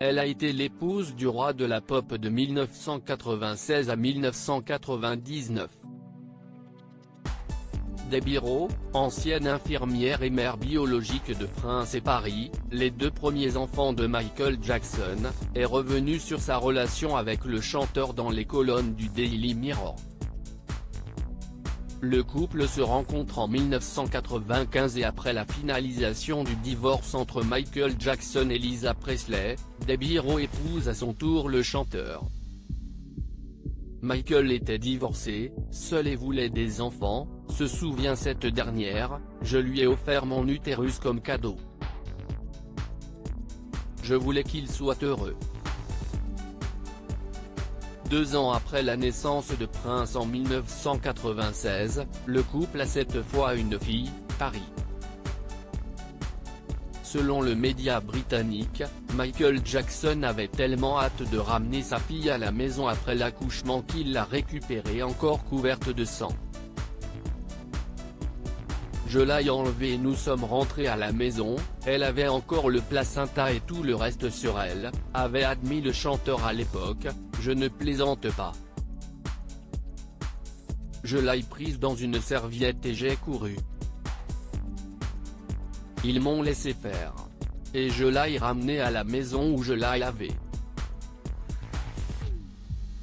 Elle a été l'épouse du roi de la pop de 1996 à 1999. Debbie Rowe, ancienne infirmière et mère biologique de Prince et Paris, les deux premiers enfants de Michael Jackson, est revenue sur sa relation avec le chanteur dans les colonnes du Daily Mirror. Le couple se rencontre en 1995 et après la finalisation du divorce entre Michael Jackson et Lisa Presley, Debbie Rowe épouse à son tour le chanteur. Michael était divorcé, seul et voulait des enfants, se souvient cette dernière, je lui ai offert mon utérus comme cadeau. Je voulais qu'il soit heureux. 2 ans après la naissance de Prince en 1996, le couple a cette fois une fille, Paris. Selon le média britannique, Michael Jackson avait tellement hâte de ramener sa fille à la maison après l'accouchement qu'il l'a récupérée encore couverte de sang. Je l'ai enlevée et nous sommes rentrés à la maison, elle avait encore le placenta et tout le reste sur elle, avait admis le chanteur à l'époque, je ne plaisante pas. Je l'ai prise dans une serviette et j'ai couru. Ils m'ont laissé faire. Et je l'ai ramenée à la maison où je l'ai lavée.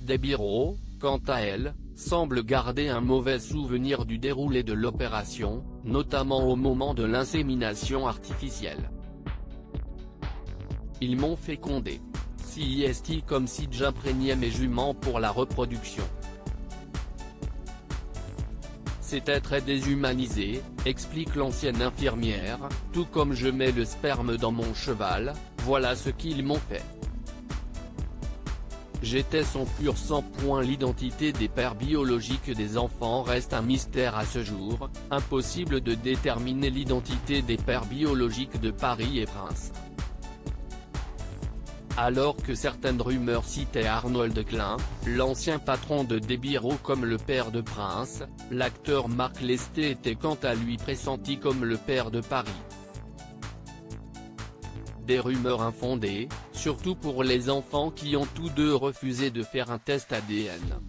Debbie Rowe, quant à elle, semble garder un mauvais souvenir du déroulé de l'opération, notamment au moment de l'insémination artificielle. Ils m'ont fécondé. CIST comme si j'imprégnais mes juments pour la reproduction. C'était très déshumanisé, explique l'ancienne infirmière, tout comme je mets le sperme dans mon cheval, voilà ce qu'ils m'ont fait. J'étais son pur sang. L'identité des pères biologiques des enfants reste un mystère à ce jour, impossible de déterminer l'identité des pères biologiques de Paris et Prince. Alors que certaines rumeurs citaient Arnold Klein, l'ancien patron de Debbie Rowe comme le père de Prince, l'acteur Marc Lesté était quant à lui pressenti comme le père de Paris. Des rumeurs infondées, surtout pour les enfants qui ont tous deux refusé de faire un test ADN.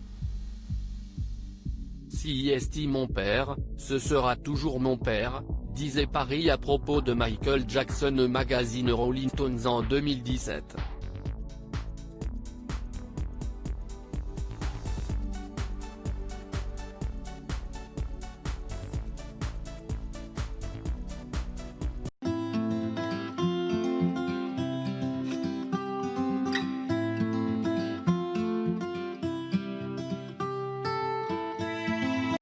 CIST mon père, ce sera toujours mon père, disait Paris à propos de Michael Jackson au magazine Rolling Stones en 2017.